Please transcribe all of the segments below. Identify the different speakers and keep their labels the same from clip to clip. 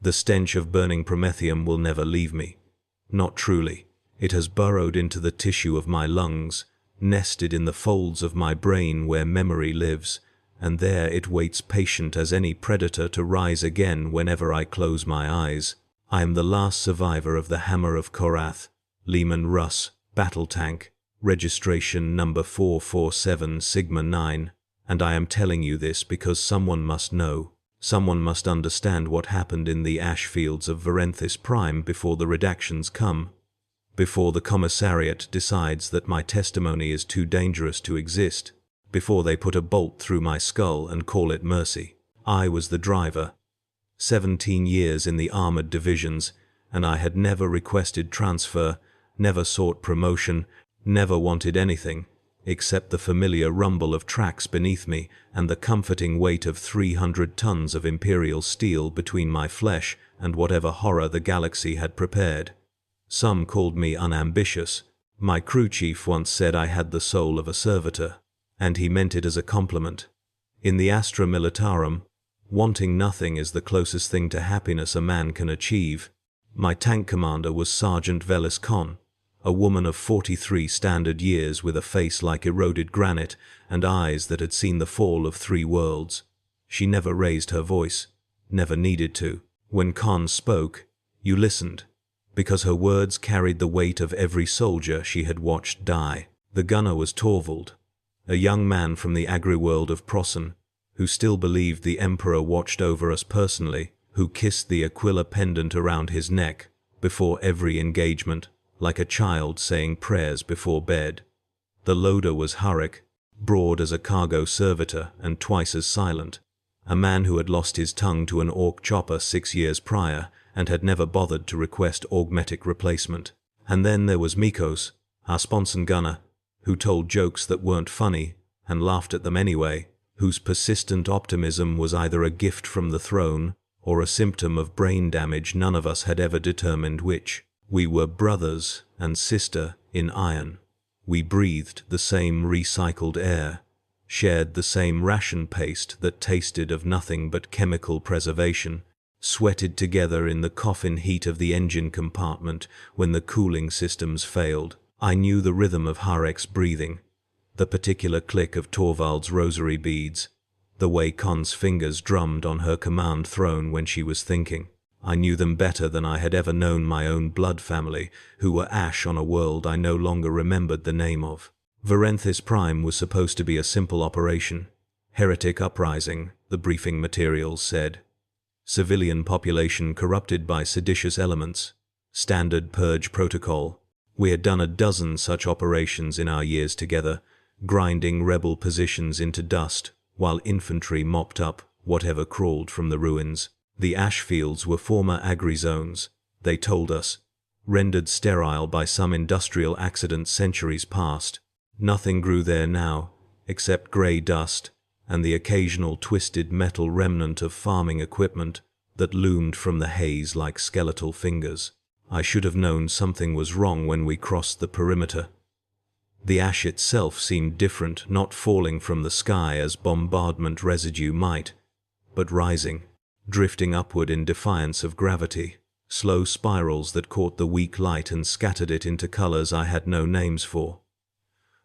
Speaker 1: The stench of burning promethium will never leave me. Not truly. It has burrowed into the tissue of my lungs, nested in the folds of my brain where memory lives, and there it waits patient as any predator to rise again whenever I close my eyes. I am the last survivor of the Hammer of Korath, Leman Russ, battle tank, registration number 447 Sigma 9, and I am telling you this because someone must know. Someone must understand what happened in the ash fields of Varenthis Prime before the redactions come, before the Commissariat decides that my testimony is too dangerous to exist, before they put a bolt through my skull and call it mercy. I was the driver. 17 years in the armored divisions, and I had never requested transfer, never sought promotion, never wanted anything, except the familiar rumble of tracks beneath me and the comforting weight of 300 tons of Imperial steel between my flesh and whatever horror the galaxy had prepared. Some called me unambitious. My crew chief once said I had the soul of a servitor, and he meant it as a compliment. In the Astra Militarum, wanting nothing is the closest thing to happiness a man can achieve. My tank commander was Sergeant Velis Khan, a woman of 43 standard years with a face like eroded granite and eyes that had seen the fall of 3 worlds. She never raised her voice, never needed to. When Khan spoke, you listened, because her words carried the weight of every soldier she had watched die. The gunner was Torvald, a young man from the agri-world of Prossen, who still believed the Emperor watched over us personally, who kissed the Aquila pendant around his neck before every engagement, like a child saying prayers before bed. The loader was Hurrick, broad as a cargo servitor and twice as silent, a man who had lost his tongue to an orc chopper 6 years prior and had never bothered to request augmetic replacement. And then there was Mikos, our sponson gunner, who told jokes that weren't funny and laughed at them anyway, whose persistent optimism was either a gift from the throne or a symptom of brain damage. None of us had ever determined which. We were brothers and sister in iron. We breathed the same recycled air, shared the same ration paste that tasted of nothing but chemical preservation, sweated together in the coffin heat of the engine compartment when the cooling systems failed. I knew the rhythm of Harek's breathing, the particular click of Torvald's rosary beads, the way Khan's fingers drummed on her command throne when she was thinking. I knew them better than I had ever known my own blood family, who were ash on a world I no longer remembered the name of. Varenthis Prime was supposed to be a simple operation. Heretic uprising, the briefing materials said. Civilian population corrupted by seditious elements. Standard purge protocol. We had done a dozen such operations in our years together, grinding rebel positions into dust, while infantry mopped up whatever crawled from the ruins. The ash fields were former agri-zones, they told us, rendered sterile by some industrial accident centuries past. Nothing grew there now, except grey dust and the occasional twisted metal remnant of farming equipment that loomed from the haze like skeletal fingers. I should have known something was wrong when we crossed the perimeter. The ash itself seemed different, not falling from the sky as bombardment residue might, but rising, drifting upward in defiance of gravity, slow spirals that caught the weak light and scattered it into colors I had no names for.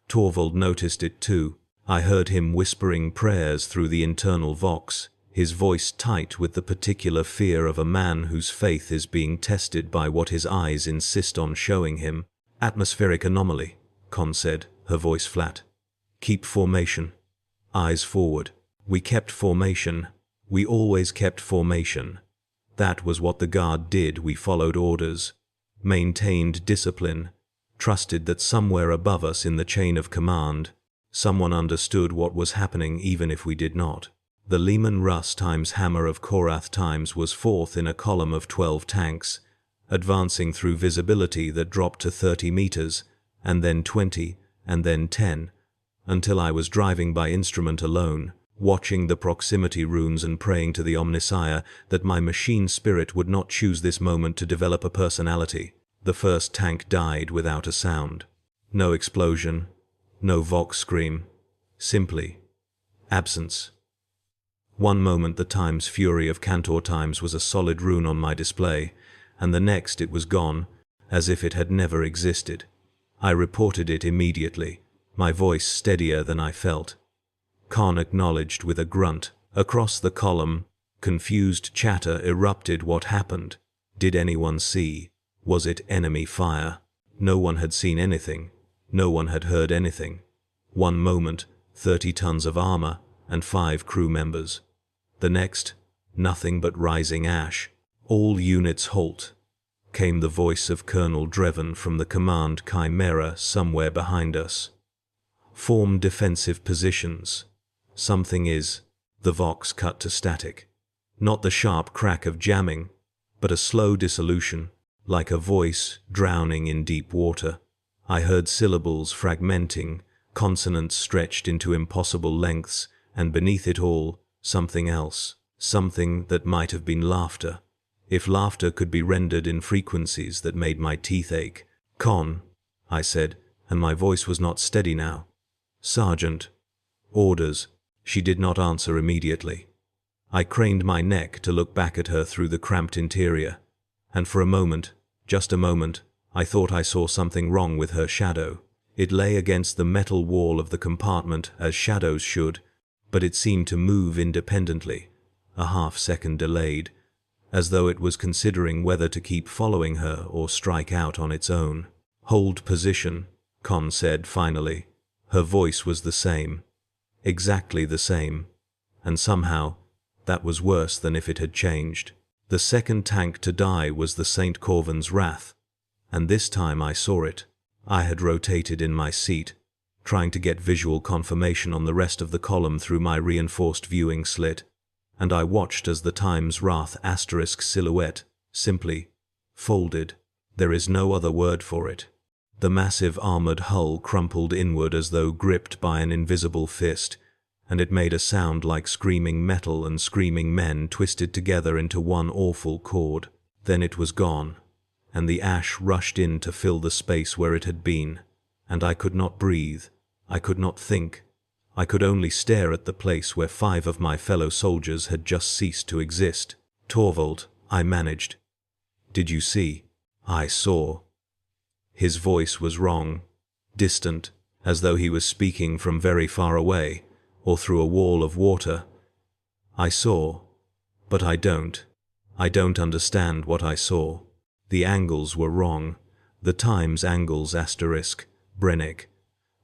Speaker 1: Torvald noticed it too. I heard him whispering prayers through the internal vox, his voice tight with the particular fear of a man whose faith is being tested by what his eyes insist on showing him. Atmospheric anomaly, Con said, her voice flat. Keep formation. Eyes forward. We kept formation. We always kept formation. That was what the guard did. We followed orders, maintained discipline, trusted that somewhere above us in the chain of command, someone understood what was happening even if we did not. The Leman Russ times Hammer of Korath times was fourth in a column of 12 tanks, advancing through visibility that dropped to 30 meters, and then 20, and then 10, until I was driving by instrument alone, watching the proximity runes and praying to the Omnissiah that my machine spirit would not choose this moment to develop a personality. The first tank died without a sound. No explosion, no vox scream, simply absence. One moment the Times Fury of Cantor Times was a solid rune on my display, and the next it was gone, as if it had never existed. I reported it immediately, my voice steadier than I felt. Khan acknowledged with a grunt. Across the column, confused chatter erupted. What happened? Did anyone see? Was it enemy fire? No one had seen anything. No one had heard anything. One moment, 30 tons of armor and 5 crew members. The next, nothing but rising ash. All units halt. Came the voice of Colonel Dreven from the command chimera somewhere behind us. Form defensive positions. Something is. The Vox cut to static. Not the sharp crack of jamming, but a slow dissolution, like a voice drowning in deep water. I heard syllables fragmenting, consonants stretched into impossible lengths, and beneath it all, something else, something that might have been laughter, if laughter could be rendered in frequencies that made my teeth ache. "Con," I said, and my voice was not steady now. "Sergeant." "Orders." She did not answer immediately. I craned my neck to look back at her through the cramped interior, and for a moment, just a moment, I thought I saw something wrong with her shadow. It lay against the metal wall of the compartment, as shadows should, but it seemed to move independently, a half-second delayed, as though it was considering whether to keep following her or strike out on its own. "Hold position," Con said finally. Her voice was the same. Exactly the same. And somehow, that was worse than if it had changed. The second tank to die was the St. Corvin's Wrath. And this time I saw it. I had rotated in my seat, trying to get visual confirmation on the rest of the column through my reinforced viewing slit, and I watched as the Times Wrath asterisk silhouette simply folded. There is no other word for it. The massive armored hull crumpled inward as though gripped by an invisible fist, and it made a sound like screaming metal and screaming men twisted together into one awful chord. Then it was gone, and the ash rushed in to fill the space where it had been, and I could not breathe. I could not think. I could only stare at the place where 5 of my fellow soldiers had just ceased to exist. "Torvald," I managed. "Did you see?" "I saw." His voice was wrong, distant, as though he was speaking from very far away, or through a wall of water. "I saw, but I don't understand what I saw. The angles were wrong. The Times angles asterisk, Brennick.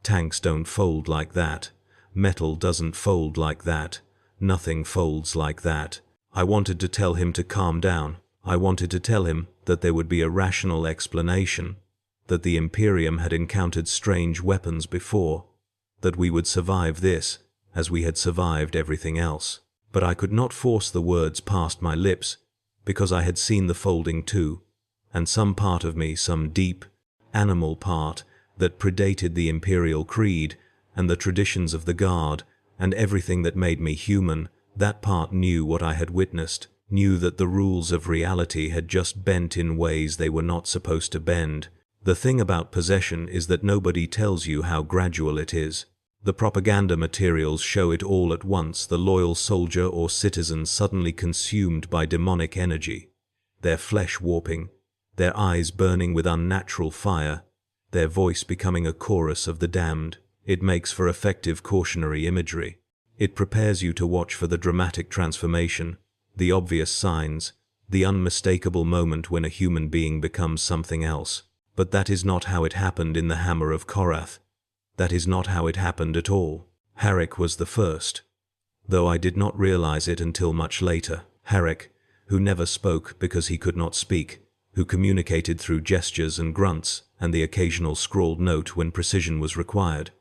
Speaker 1: Tanks don't fold like that. Metal doesn't fold like that. Nothing folds like that." I wanted to tell him to calm down. I wanted to tell him that there would be a rational explanation, that the Imperium had encountered strange weapons before, that we would survive this, as we had survived everything else. But I could not force the words past my lips, because I had seen the folding too, and some part of me, some deep, animal part, that predated the Imperial creed, and the traditions of the Guard, and everything that made me human, that part knew what I had witnessed, knew that the rules of reality had just bent in ways they were not supposed to bend. The thing about possession is that nobody tells you how gradual it is. The propaganda materials show it all at once, the loyal soldier or citizen suddenly consumed by demonic energy, their flesh warping, their eyes burning with unnatural fire, their voice becoming a chorus of the damned. It makes for effective cautionary imagery. It prepares you to watch for the dramatic transformation, the obvious signs, the unmistakable moment when a human being becomes something else. But that is not how it happened in the Hammer of Korath. That is not how it happened at all. Harrick was the first, though I did not realize it until much later. Harrick, who never spoke because he could not speak, who communicated through gestures and grunts and the occasional scrawled note when precision was required.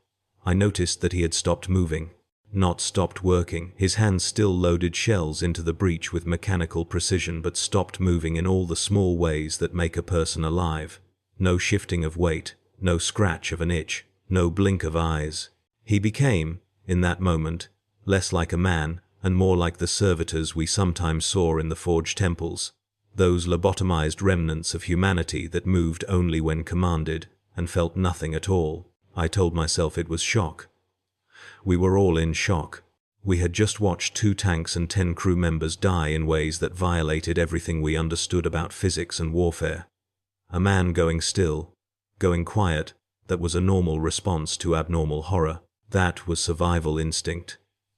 Speaker 1: I noticed that he had stopped moving, not stopped working. His hands still loaded shells into the breech with mechanical precision, but stopped moving in all the small ways that make a person alive. No shifting of weight, no scratch of an itch, no blink of eyes. He became, in that moment, less like a man and more like the servitors we sometimes saw in the forged temples, those lobotomized remnants of humanity that moved only when commanded and felt nothing at all. I told myself it was shock. We were all in shock. We had just watched 2 tanks and 10 crew members die in ways that violated everything we understood about physics and warfare. A man going still, going quiet, that was a normal response to abnormal horror. That was survival instinct.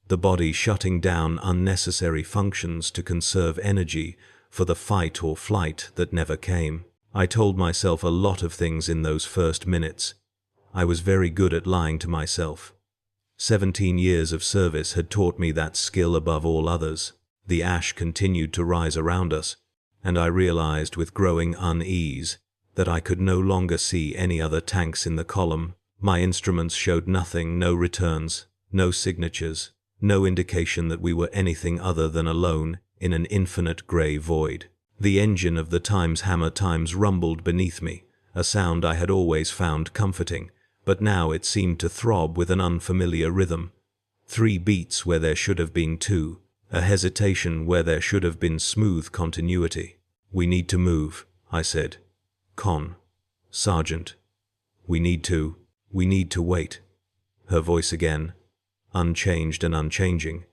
Speaker 1: The body shutting down unnecessary functions to conserve energy for the fight or flight that never came. I told myself a lot of things in those first minutes. I was very good at lying to myself. 17 years of service had taught me that skill above all others. The ash continued to rise around us, and I realized with growing unease that I could no longer see any other tanks in the column. My instruments showed nothing, no returns, no signatures, no indication that we were anything other than alone in an infinite grey void. The engine of the Times Hammer Times rumbled beneath me, a sound I had always found comforting, but now it seemed to throb with an unfamiliar rhythm. 3 beats where there should have been 2, a hesitation where there should have been smooth continuity. "We need to move," I said. "Sergeant. We need to wait." Her voice again, unchanged and unchanging.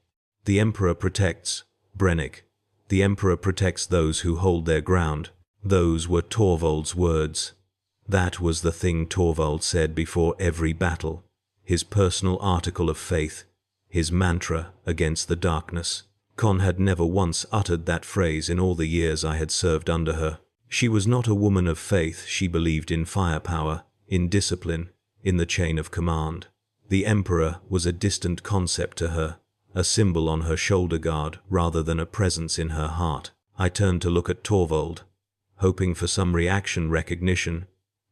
Speaker 1: "The Emperor protects, Brennick. The Emperor protects those who hold their ground." Those were Torvald's words. That was the thing Torvald said before every battle, his personal article of faith, his mantra against the darkness. Con had never once uttered that phrase in all the years I had served under her. She was not a woman of faith. She believed in firepower, in discipline, in the chain of command. The Emperor was a distant concept to her, a symbol on her shoulder guard rather than a presence in her heart. I turned to look at Torvald, hoping for some reaction, recognition,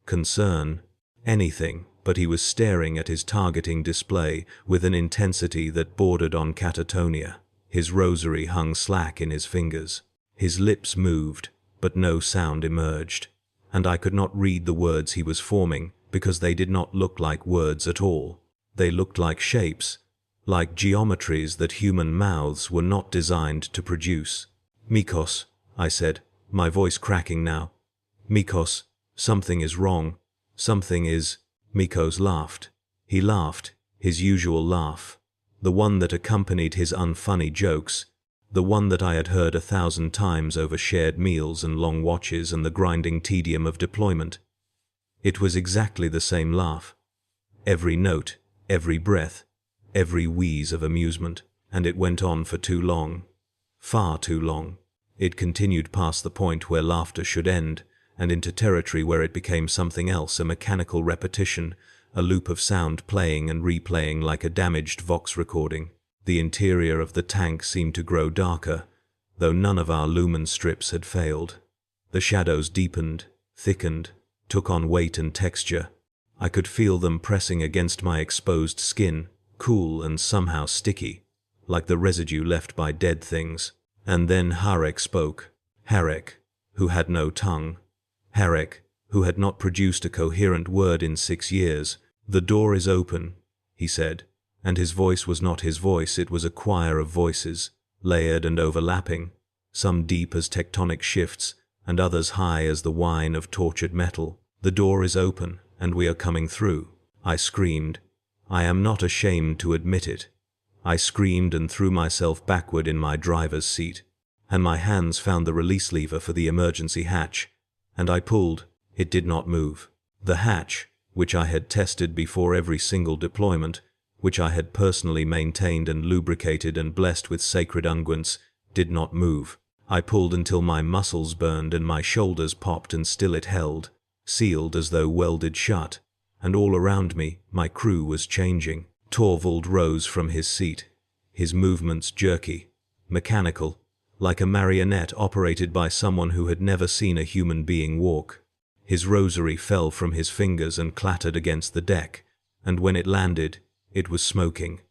Speaker 1: concern, anything, but he was staring at his targeting display with an intensity that bordered on catatonia. His rosary hung slack in his fingers. His lips moved, but no sound emerged, and I could not read the words he was forming because they did not look like words at all. They looked like shapes, like geometries that human mouths were not designed to produce. "Mikos," I said, my voice cracking now. "Mikos, something is wrong. Something is—" Mikos laughed. He laughed, his usual laugh, the one that accompanied his unfunny jokes, the one that I had heard 1,000 times over shared meals and long watches and the grinding tedium of deployment. It was exactly the same laugh. Every note, every breath, every wheeze of amusement, and it went on for too long. Far too long. It continued past the point where laughter should end, and into territory where it became something else, a mechanical repetition, a loop of sound playing and replaying like a damaged Vox recording. The interior of the tank seemed to grow darker, though none of our lumen strips had failed. The shadows deepened, thickened, took on weight and texture. I could feel them pressing against my exposed skin, cool and somehow sticky, like the residue left by dead things. And then Harek spoke. Harek, who had no tongue. Harek, who had not produced a coherent word in 6 years. "The door is open," he said, and his voice was not his voice, it was a choir of voices, layered and overlapping, some deep as tectonic shifts, and others high as the whine of tortured metal. "The door is open, and we are coming through." I screamed. I am not ashamed to admit it. I screamed and threw myself backward in my driver's seat, and my hands found the release lever for the emergency hatch, and I pulled. It did not move. The hatch, which I had tested before every single deployment, which I had personally maintained and lubricated and blessed with sacred unguents, did not move. I pulled until my muscles burned and my shoulders popped, and still it held, sealed as though welded shut, and all around me my crew was changing. Torvald rose from his seat, his movements jerky, mechanical, like a marionette operated by someone who had never seen a human being walk. His rosary fell from his fingers and clattered against the deck, and when it landed, it was smoking.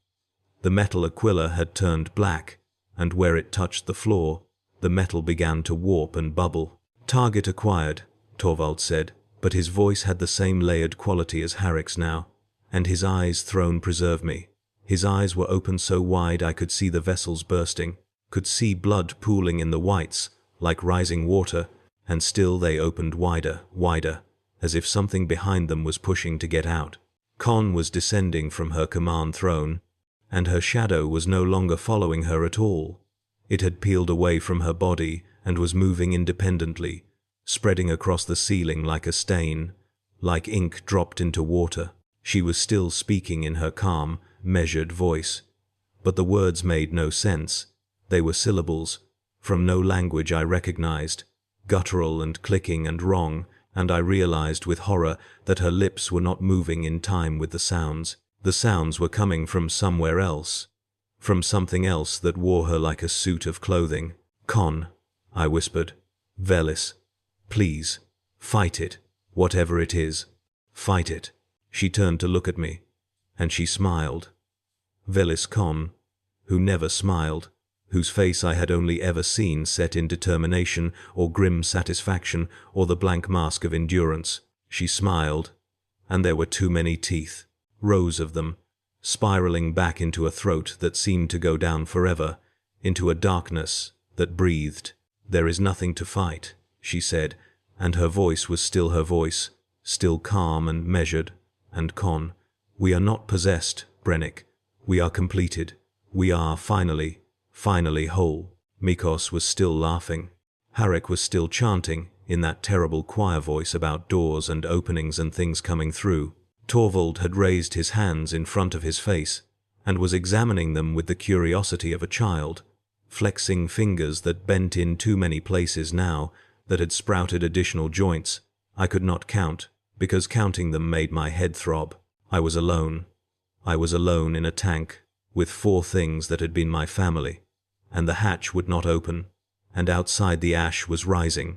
Speaker 1: The metal aquila had turned black, and where it touched the floor, the metal began to warp and bubble. "Target acquired," Torvald said, but his voice had the same layered quality as Harek's now. "And his eyes, throne preserve me." His eyes were open so wide I could see the vessels bursting, could see blood pooling in the whites, like rising water, and still they opened wider, wider, as if something behind them was pushing to get out. Con was descending from her command throne, and her shadow was no longer following her at all. It had peeled away from her body and was moving independently, spreading across the ceiling like a stain, like ink dropped into water. She was still speaking in her calm, measured voice, but the words made no sense. They were syllables from no language I recognized, guttural and clicking and wrong, and I realized with horror that her lips were not moving in time with the sounds. The sounds were coming from somewhere else, from something else that wore her like a suit of clothing. "Con," I whispered. "Velis, please, fight it, whatever it is. Fight it." She turned to look at me, and she smiled. Velis Con, who never smiled, whose face I had only ever seen set in determination or grim satisfaction or the blank mask of endurance. She smiled, and there were too many teeth, rows of them, spiraling back into a throat that seemed to go down forever, into a darkness that breathed. "There is nothing to fight," she said, and her voice was still her voice, still calm and measured. "And Con, we are not possessed, Brennick. We are completed. We are finally whole." Mikos was still laughing. Harek was still chanting, in that terrible choir voice about doors and openings and things coming through. Torvald had raised his hands in front of his face, and was examining them with the curiosity of a child, flexing fingers that bent in too many places now, that had sprouted additional joints. I could not count, because counting them made my head throb. I was alone. I was alone in a tank, with 4 things that had been my family, and the hatch would not open, and outside the ash was rising,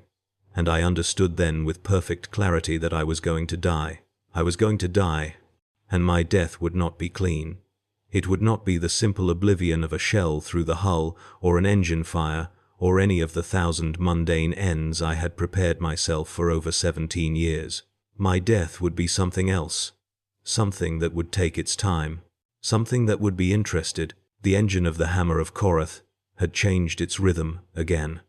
Speaker 1: and I understood then with perfect clarity that I was going to die. I was going to die, and my death would not be clean. It would not be the simple oblivion of a shell through the hull, or an engine fire, or any of the 1,000 mundane ends I had prepared myself for over 17 years. My death would be something else, something that would take its time, something that would be interested. The engine of the Hammer of Korath had changed its rhythm again.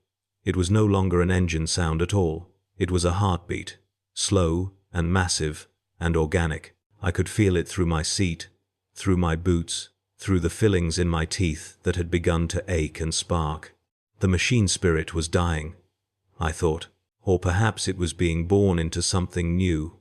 Speaker 1: It was no longer an engine sound at all. It was a heartbeat, slow and massive and organic. I could feel it through my seat, through my boots, through the fillings in my teeth that had begun to ache and spark. The machine spirit was dying, I thought, or perhaps it was being born into something new,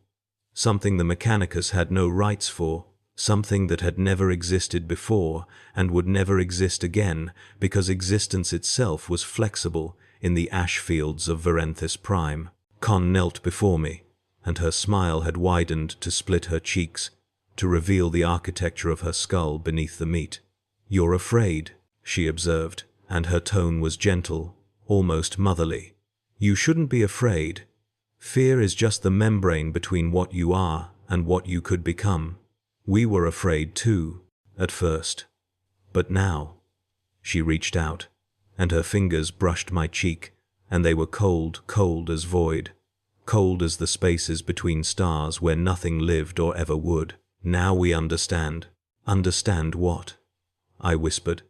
Speaker 1: something the Mechanicus had no rights for, something that had never existed before and would never exist again, because existence itself was flexible in the ash fields of Varenthis Prime. Con knelt before me, and her smile had widened to split her cheeks, to reveal the architecture of her skull beneath the meat. "You're afraid," she observed, and her tone was gentle, almost motherly. "You shouldn't be afraid. Fear is just the membrane between what you are and what you could become. We were afraid too, at first. But now—" She reached out, and her fingers brushed my cheek, and they were cold, cold as void, cold as the spaces between stars where nothing lived or ever would. "Now we understand." "Understand what?" I whispered,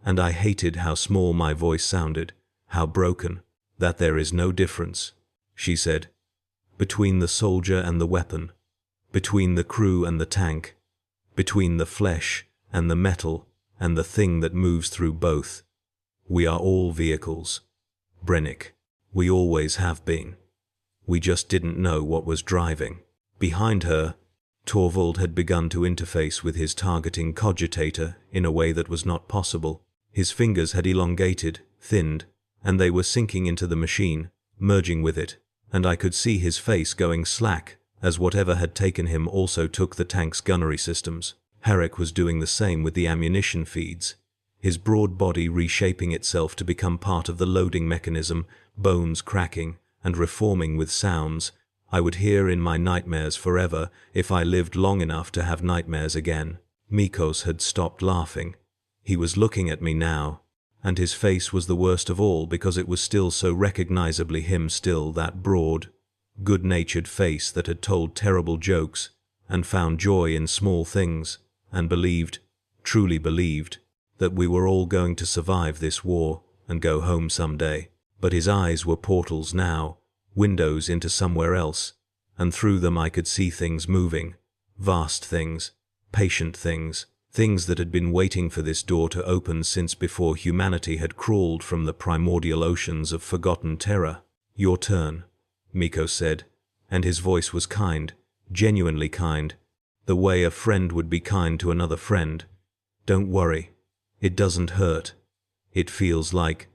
Speaker 1: and I hated how small my voice sounded, how broken. "That there is no difference," she said, "between the soldier and the weapon, between the crew and the tank, between the flesh and the metal and the thing that moves through both. We are all vehicles, Brennick. We always have been. We just didn't know what was driving." Behind her, Torvald had begun to interface with his targeting cogitator in a way that was not possible. His fingers had elongated, thinned, and they were sinking into the machine, merging with it, and I could see his face going slack as whatever had taken him also took the tank's gunnery systems. Harek was doing the same with the ammunition feeds, his broad body reshaping itself to become part of the loading mechanism, bones cracking and reforming with sounds I would hear in my nightmares forever if I lived long enough to have nightmares again. Mikos had stopped laughing. He was looking at me now, and his face was the worst of all because it was still so recognizably him, still that broad, good-natured face that had told terrible jokes and found joy in small things and believed, truly believed, that we were all going to survive this war and go home someday. But his eyes were portals now, windows into somewhere else, and through them I could see things moving, vast things, patient things, Things that had been waiting for this door to open since before humanity had crawled from the primordial oceans of forgotten terror. "Your turn," Miko said, and his voice was kind, genuinely kind, the way a friend would be kind to another friend. "Don't worry. It doesn't hurt. It feels like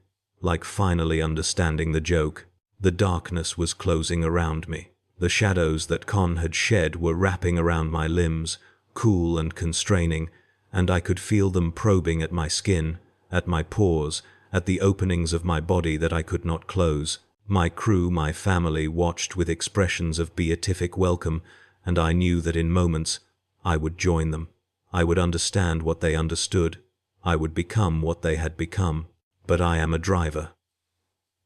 Speaker 1: finally understanding the joke." The darkness was closing around me. The shadows that Con had shed were wrapping around my limbs, cool and constraining, and I could feel them probing at my skin, at my pores, at the openings of my body that I could not close. My crew, my family, watched with expressions of beatific welcome, and I knew that in moments I would join them. I would understand what they understood. I would become what they had become. But I am a driver.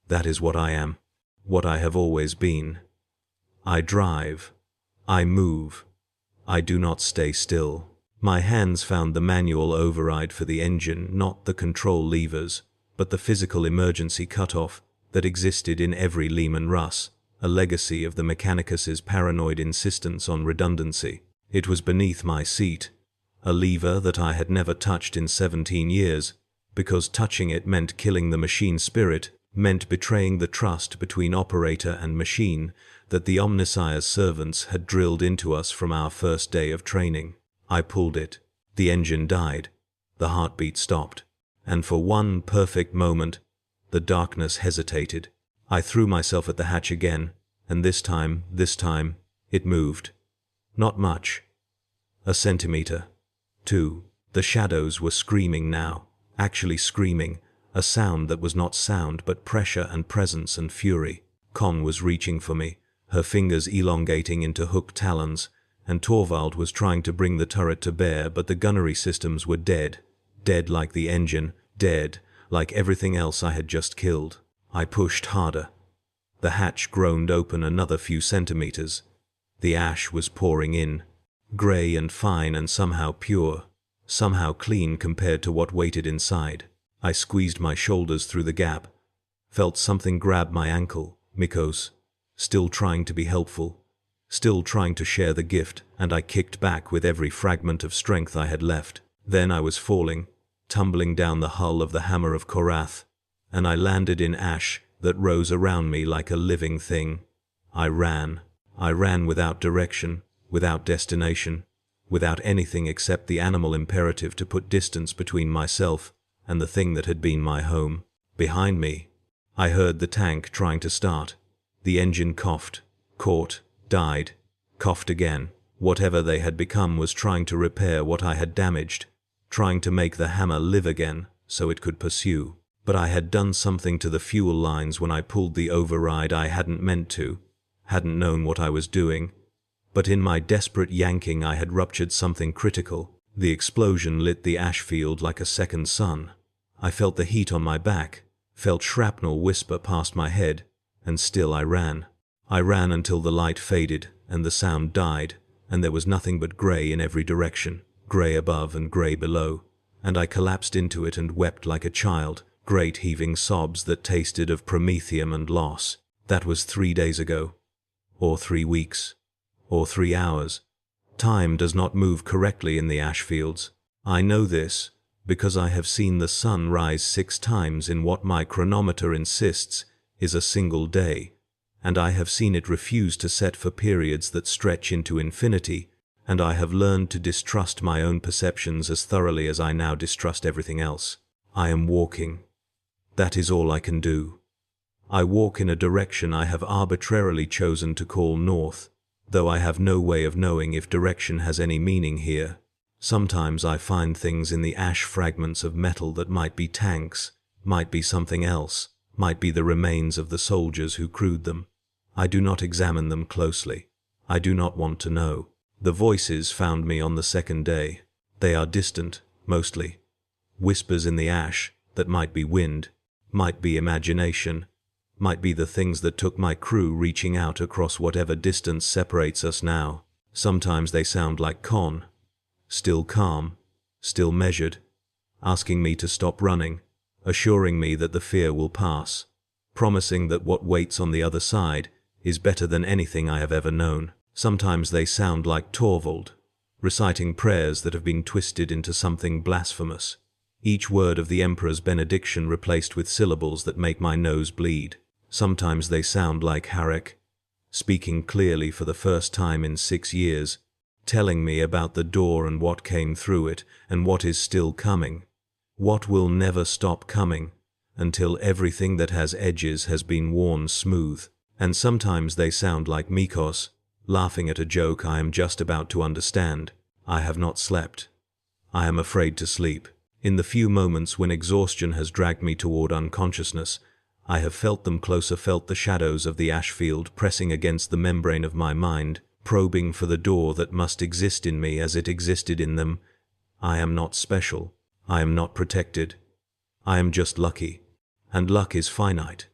Speaker 1: That is what I am, what I have always been. I drive. I move. I do not stay still. My hands found the manual override for the engine, not the control levers, but the physical emergency cutoff that existed in every Leman Russ, a legacy of the Mechanicus's paranoid insistence on redundancy. It was beneath my seat, a lever that I had never touched in 17 years, because touching it meant killing the machine spirit, meant betraying the trust between operator and machine that the Omnissiah's servants had drilled into us from our first day of training. I pulled it. The engine died. The heartbeat stopped. And for one perfect moment, the darkness hesitated. I threw myself at the hatch again, and this time, it moved. Not much. A centimeter. 2. The shadows were screaming now, actually screaming, a sound that was not sound but pressure and presence and fury. Con was reaching for me, her fingers elongating into hooked talons, and Torvald was trying to bring the turret to bear, but the gunnery systems were dead. Dead like the engine, dead like everything else I had just killed. I pushed harder. The hatch groaned open another few centimeters. The ash was pouring in, grey and fine and somehow pure, somehow clean compared to what waited inside. I squeezed my shoulders through the gap, felt something grab my ankle. Miko's, still trying to be helpful, still trying to share the gift, and I kicked back with every fragment of strength I had left. Then I was falling, tumbling down the hull of the Hammer of Korath, and I landed in ash that rose around me like a living thing. I ran without direction, without destination, without anything except the animal imperative to put distance between myself and the thing that had been my home. Behind me, I heard the tank trying to start. The engine coughed, caught, died, coughed again. Whatever they had become was trying to repair what I had damaged, trying to make the hammer live again so it could pursue. But I had done something to the fuel lines when I pulled the override I hadn't meant to, hadn't known what I was doing. But in my desperate yanking I had ruptured something critical. The explosion lit the ash field like a second sun. I felt the heat on my back, felt shrapnel whisper past my head, and still I ran. I ran until the light faded and the sound died, and there was nothing but grey in every direction, grey above and grey below, and I collapsed into it and wept like a child, great heaving sobs that tasted of promethium and loss. That was 3 days ago, or 3 weeks, or 3 hours. Time does not move correctly in the ash fields. I know this because I have seen the sun rise 6 times in what my chronometer insists is a single day, and I have seen it refuse to set for periods that stretch into infinity, and I have learned to distrust my own perceptions as thoroughly as I now distrust everything else. I am walking. That is all I can do. I walk in a direction I have arbitrarily chosen to call north, though I have no way of knowing if direction has any meaning here. Sometimes I find things in the ash fragments of metal that might be tanks, might be something else, might be the remains of the soldiers who crewed them. I do not examine them closely. I do not want to know. The voices found me on the 2nd day. They are distant, mostly. Whispers in the ash that might be wind, might be imagination, might be the things that took my crew reaching out across whatever distance separates us now. Sometimes they sound like Con, still calm, still measured, asking me to stop running, assuring me that the fear will pass, promising that what waits on the other side is better than anything I have ever known. Sometimes they sound like Torvald, reciting prayers that have been twisted into something blasphemous. Each word of the Emperor's benediction replaced with syllables that make my nose bleed. Sometimes they sound like Harek, speaking clearly for the first time in 6 years, telling me about the door and what came through it and what is still coming, what will never stop coming, until everything that has edges has been worn smooth. And sometimes they sound like Mikos, laughing at a joke I am just about to understand. I have not slept. I am afraid to sleep. In the few moments when exhaustion has dragged me toward unconsciousness, I have felt them closer, felt the shadows of the ash field pressing against the membrane of my mind, probing for the door that must exist in me as it existed in them. I am not special. I am not protected. I am just lucky. And luck is finite.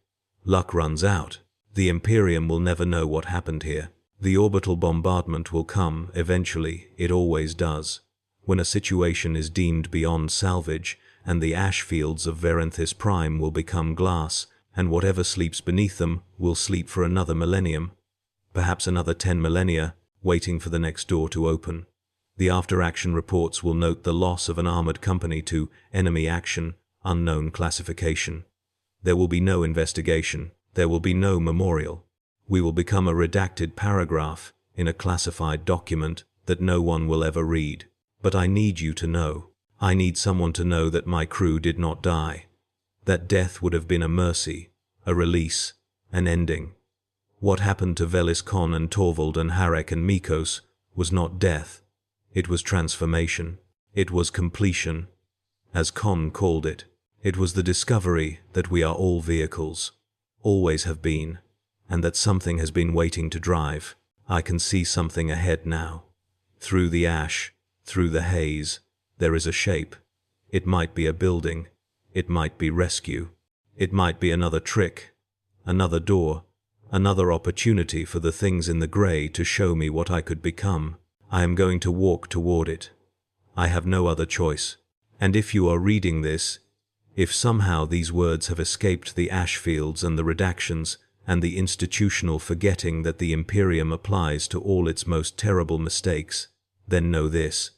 Speaker 1: Luck runs out. The Imperium will never know what happened here. The orbital bombardment will come, eventually, it always does, when a situation is deemed beyond salvage, and the ash fields of Verenthis Prime will become glass, and whatever sleeps beneath them will sleep for another millennium, perhaps another 10 millennia, waiting for the next door to open. The after-action reports will note the loss of an armored company to enemy action, unknown classification. There will be no investigation. There will be no memorial. We will become a redacted paragraph in a classified document that no one will ever read. But I need you to know. I need someone to know that my crew did not die. That death would have been a mercy, a release, an ending. What happened to Velis Khan and Torvald and Harek and Mikos was not death. It was transformation. It was completion. As Khan called it, it was the discovery that we are all vehicles, always have been, and that something has been waiting to drive. I can see something ahead now. Through the ash, through the haze, there is a shape. It might be a building. It might be rescue. It might be another trick, another door, another opportunity for the things in the grey to show me what I could become. I am going to walk toward it. I have no other choice. And if you are reading this, if somehow these words have escaped the ash fields and the redactions and the institutional forgetting that the Imperium applies to all its most terrible mistakes, then know this.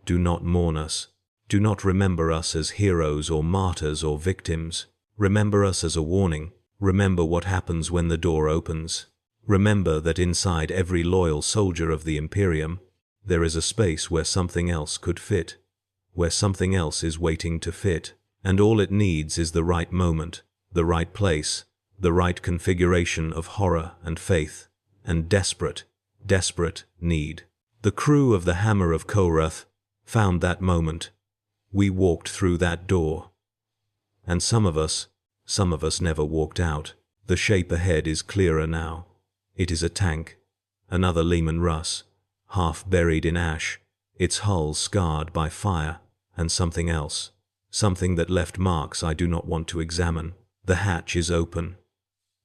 Speaker 1: Do not mourn us. Do not remember us as heroes or martyrs or victims. Remember us as a warning. Remember what happens when the door opens. Remember that inside every loyal soldier of the Imperium, there is a space where something else could fit, where something else is waiting to fit, and all it needs is the right moment, the right place, the right configuration of horror and faith, and desperate, desperate need. The crew of the Hammer of Korath found that moment. We walked through that door. And some of us never walked out. The shape ahead is clearer now. It is a tank, another Leman Russ, half buried in ash, its hull scarred by fire, and something else, something that left marks I do not want to examine. The hatch is open.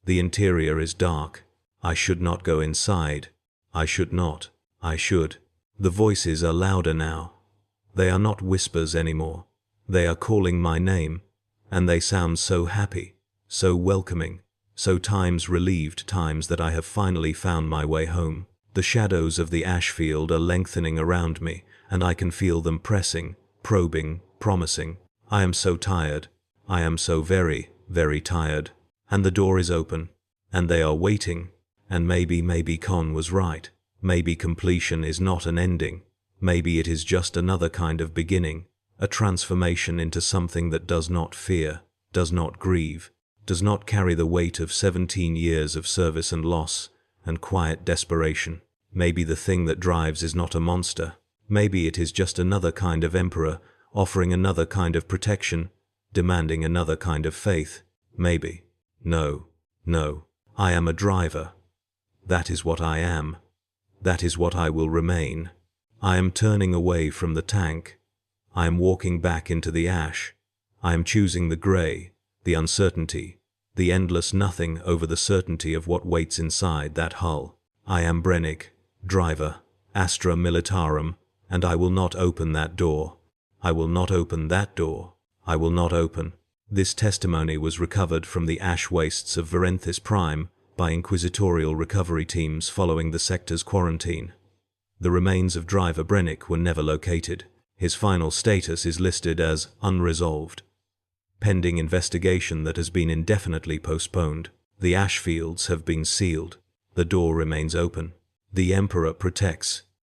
Speaker 1: The interior is dark. I should not go inside. I should not. I should. The voices are louder now. They are not whispers anymore. They are calling my name, and they sound so happy, so welcoming, so times relieved, times that I have finally found my way home. The shadows of the ash field are lengthening around me, and I can feel them pressing, probing, promising. I am so tired. I am so very, very tired. And the door is open, and they are waiting, and maybe Khan was right. Maybe completion is not an ending. Maybe it is just another kind of beginning, a transformation into something that does not fear, does not grieve, does not carry the weight of 17 years of service and loss and quiet desperation. Maybe the thing that drives is not a monster. Maybe it is just another kind of emperor, offering another kind of protection, demanding another kind of faith. Maybe. No. I am a driver. That is what I am. That is what I will remain. I am turning away from the tank. I am walking back into the ash. I am choosing the grey, the uncertainty, the endless nothing over the certainty of what waits inside that hull. I am Brennick, driver, Astra Militarum, and I will not open that door. I will not open that door. I will not open. This testimony was recovered from the ash wastes of Verenthis Prime by inquisitorial recovery teams following the sector's quarantine. The remains of Driver Brennick were never located. His final status is listed as unresolved, pending investigation that has been indefinitely postponed. The ash fields have been sealed. The door remains open. The Emperor protects.